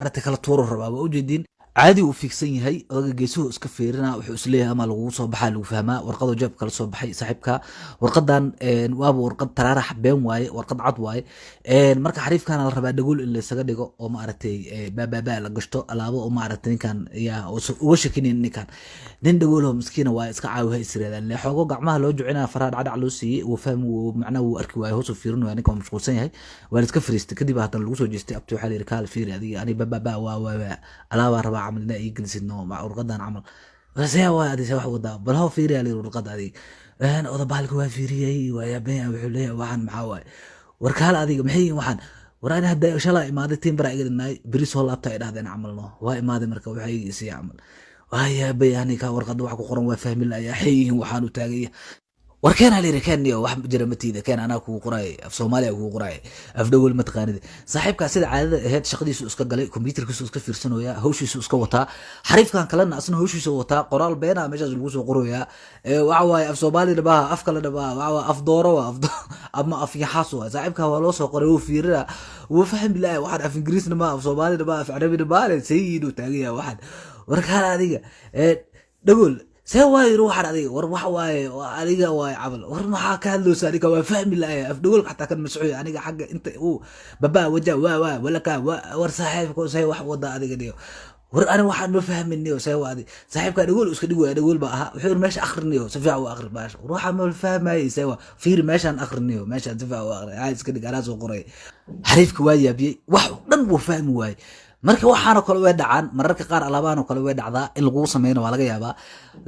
aragti kala tuuro rabaa waa ujeedin caadi uu fiigsan yahay odaga geesuhu iska fiirina wuxuu isleeyahay ama lagu soo baxaa lagu fahmaa warqadu jeeb kala soo baxay saaxiibka warqadan waaba warqad taraarax been waaye warqad cad waaye marka xariifkan la rabaa dhagool in la isaga dhigo oo ma aragtay baababa la gashto alaabo oo ma aragtay ninkan yaa uga shakinin ninkan nin dhagool oo miskiina waa iska caawiha isreedaan le xogo gacmaha loo jucinaa faraha dhacdhac loo siiyey uu fahmi uu macnaha uu arki waayo hoos u fiirin waayo ninkan mashquulsan yahay waa iska fariistay kadib haddana lagu soo jeestay abti waxaa la yiri kaal fiiri adiga ani baababa waa alaaba rabaa عملنا يجلسنا مع ورقدان عمل بس يا وادي سواح ودا بل هو في ريال ورقد هذه انا وضع بالك في ريال ويا بين وحليه وحن محاوي وركال هذه محي وحن ورانا هدا ان شاء الله امادتين برا يقدنا بريس والله بتاع هذا عملنا واي اماده مركب وحي سي عمل وهي بياني كا ورقد waxa ku qoran waa fahmi la ayaa xiyeen waxaan u taagay warkeen hal reekaniyo wax jira matiida keen ana ku qoray af Soomaaliya ku qoray af dawal ma taqaanid saaxiibka sida caadada ahayd shaqadiisu iska galay computerkiisu iska fiirsanooya hawshiisu iska wataa xariifkan kalena asna hawshiisu wataa qoraal beena meeshaas lagu soo qorooya waxa waay af Soomaaliya baa af kala dhabaa waxa af dooro ama af yaxaas waa saaxiibka waa loo soo qoray uu fiirina uu fahmi la waxa af Ingiriisna ma af Soomaaliya baa af Carabiga baa sayid u taagaya waxa warkaan adiga dawal سوى يروح على وروح وعليقة وعمل ورمح كهلو ساريكا وفهم الله أفدول حتى كان مسعود يعني حاجة أنت بابا وجا ولا كا ورصاحب كو سوى واحد وضع هذه كده أنا واحد ما فهم مني وسوى هذه صاحب كان يقول اسكت يقول بقى وحير ماشي آخرني وسفع وآخر باش وروح ما فهم ما يسوى فير ماشي آخرني وماشي سفع وآخر عايز كده جراس وقري حريف كواي بي واحد نبو فهم واي marka waxaana kala way dhacaan mararka qaar alaabaan kala way dhacdaa in lagu sameeyo waa laga yaabaa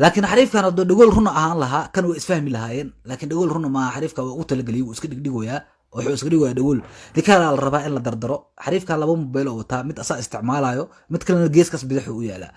laakiin xariifkan hadoo dhagool run ahaan lahaa kan way isfahmi lahaayeen laakiin dhagool run ma xariifka waa u talagaliyay uu iska dhigdhigoyaa wuxuu iska dhigoyaa dhagool dikala la rabaa in la dardaro xariifka laba mobil oo wataa mid asaa isticmaalayo mid kalena geeskas bidix u yaala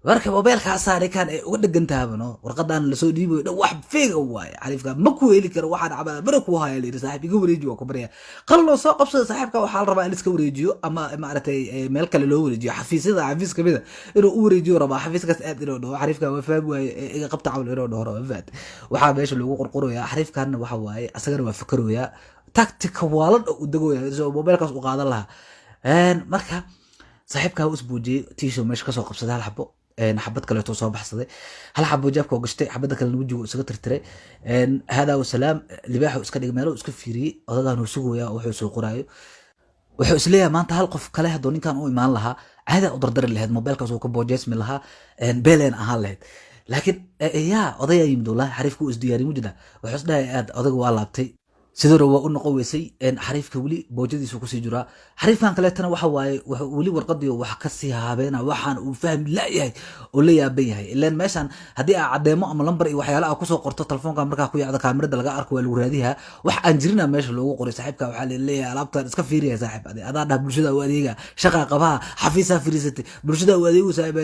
marka mobilka asaari kan ay uga dhagantaabano warqadan la soo dhiibo wax feega waay xariifka ma ku heli karo waxaan cabaa baraku hayo leeyahay saaxiibka wareejiyo waa ku bariya qallo soo qabsada saaxiibka waxa la rabaa in iska wareejiyo ama maartay meel kale loo wareejiyo xafiisyada xafiis kamida inuu u wareejiyo rabaa xafiiskaas aad inuu dhaho xariifka waa faab waay iga qabta cawl inuu dhaho faad waxa meesha lagu qorqoroyaa xariifkan waxa waay asagana waa fikirooyaa tactic waalad u dagooyaa soo mobilkaas u qaadan lahaa marka saaxiibka uu isbuujiyay tiisho meesha ka soo qabsaday hal xabo حبت كله توصل بحصده هل حبوا جابك وقشتي حبتك اللي وجهه وسكتر تري هذا والسلام اللي باحوا اسكت جماله اسكت فيري هذا انه سوق يا وحوس قرايو وحوس ليه ما انت هالقف كله دوني كان او ايمان لها هذا اقدر لهاد موبايلك سو كبو جسم لها بيلين اها لهاد لكن يا قضيه يمدو الله حريفكو اس دياري موجوده وحوس ده اد ادق waa laabtay sidoo waa u noqoweysay xariifka wali boojadiisu ku sii jira xariifkan kale tan waxa waaye wali warqadiyo wax ka sii haabeena waxaan uu fahmi la yahay oo la yaaban yahay ilaan meeshan hadii aad cadeemo ama lambar iyo waxyaalaha ku soo qorto telefoonka markaa ku yaacdo kaamirada laga arko waa lagu raadiha wax aan jirina meesha loogu qoray saaxiibka waxa leeyahay alaabtan iska fiiriya saaxiib adaa dhah bulshada u adeega shaqa qabaha xafiisa firiisatay bulshada u adeegu saaxiib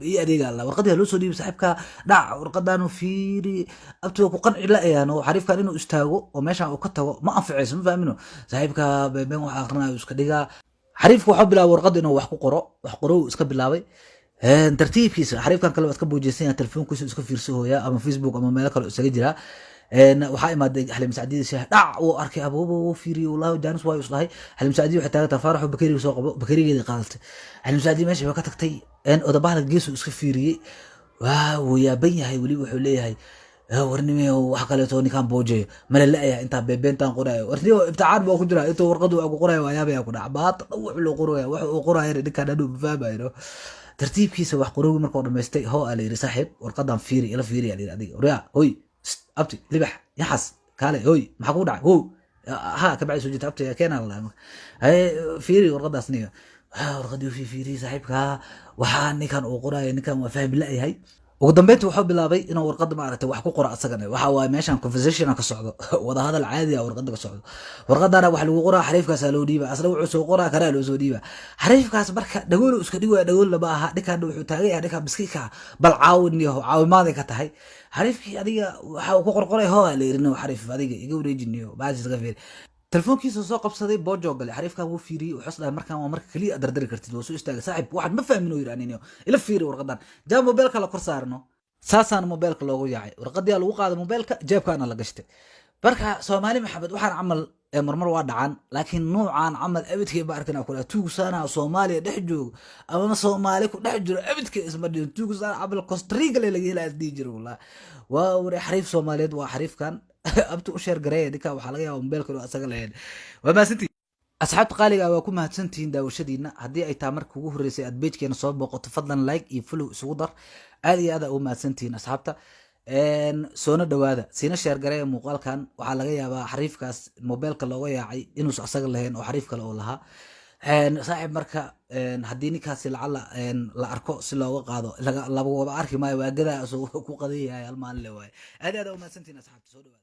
iyo adeega la warqadiyo loo soo dhiibay saaxiibka dhac warqadan fiiri abtoo ku qanci la ayaano xariifkan inuu istaago meesha uu ka tago ma anficayso ma faamino saaxiibka been waxa aqrinayo iska dhiga xariifku waxa bilaabay warqad inuu wax ku qoro iska bilaabay tartiibkiisa xariifkan kale waad ka boojeysan telefoonkiisa iska fiirsooya ama Facebook ama meel kale isaga jira waxa imaaday Halim Saadiid sheekh dhac oo arkay aboobo fiiriyo wallahi jaanis way islahay Halim Saadiid waxa taagan tafaaraxu bakariga soo qabo bakarigeeda qaadatay Halim Saadiid meesha way ka tagtay odabaha geesu iska fiiriyay waa yaa ban yahay wali wuxuu leeyahay warnimay wax kale tooni kan boojeey mala la ayaa inta beebentan qoraayo warniyo ibticaad baa ku jira inta warqadu uu qoraayo wayaabaya ku dhacbaad wax loo qoraayo wax uu qoraayo dhinka dhadhu faabayro tartiibkiisa wax qoroow markuu dhameystay hoo ala yiri saaxiib warqadan fiiri ila fiiri ala yiri adiga riya hoy abti libax yaxas kale hoy maxaa ku dhacay hoo ha ka bacay soo jita abti keena la hay fiiri warqadaasniyo warqadu fiiri saaxiibka waxa ninkan uu qoraayo ninkan waa fahmi la yahay ugu dambeyntii wuxuu bilaabay inuu warqad maaragtay wax ku qoro asagana waxa waa meeshan conversation ka socdo wada hadal caadi ah warqad ka socdo warqadana wax lagu qoraa xariifkaas loo dhiibay asla wuxuu soo qoraa karaa loo soo dhiibay xariifkaas marka dhagool iska dhigo dhagool laba aha dhikan wuxuu taagay dhika biskiika bal caawin iyo caawimaad ka tahay xariifkii adiga waxa uu ku qorqoray hoo la yirina xariif adiga iga wareejiniyo baas iska fiir telefoonkiisa soo qabsaday boojo gal xariifkan uu fiiriyay wuxuu isla markaan waa marka kaliya dardar kartid oo soo istaagay saaxiib waxaan ma fahmin oo yiraanino ila fiiri warqadan jaa mobilka la kor saarno saasaan mobilka loogu yaacay warqadii lagu qaaday mobilka jeebkaana la gashtay marka Soomaali Maxamed waxaan camal marmar waa dhacan laakiin nuucan camal abidkay ba arkana kula tuugsana Soomaaliya dhex joog ama Soomaali ku dhex jiro abidkay isma dhiin tuugsana camal Costa Rica laga helaa isdii jiro wallah waa wari xariif Soomaaliyeed waa xariifkan abtu u sheer gareey dinka waxa laga yaabaa mobilka inuu asaga leeyahay waa maasantii asxaabta qaaliga waa ku mahadsantihiin daawashadiina haddii ay taa marka ugu horeysay aad page-keena soo booqato fadlan like iyo follow isugu dar aad iyo aad u mahadsantihiin asxaabta soona dhawaada siina sheer gareeya muuqaalkan waxaa laga yaabaa xariifkaas mobilka looga yaacay inuusan asaga lahayn oo xariif kale oo lahaa saaxiib marka haddii ninkaasi lacala la arko si looga qaado laga arki maayo waagadaa ku qadan yahay hal maalin le waaye aad iyo aad u mahadsantihiin asxaabta soo dhawaada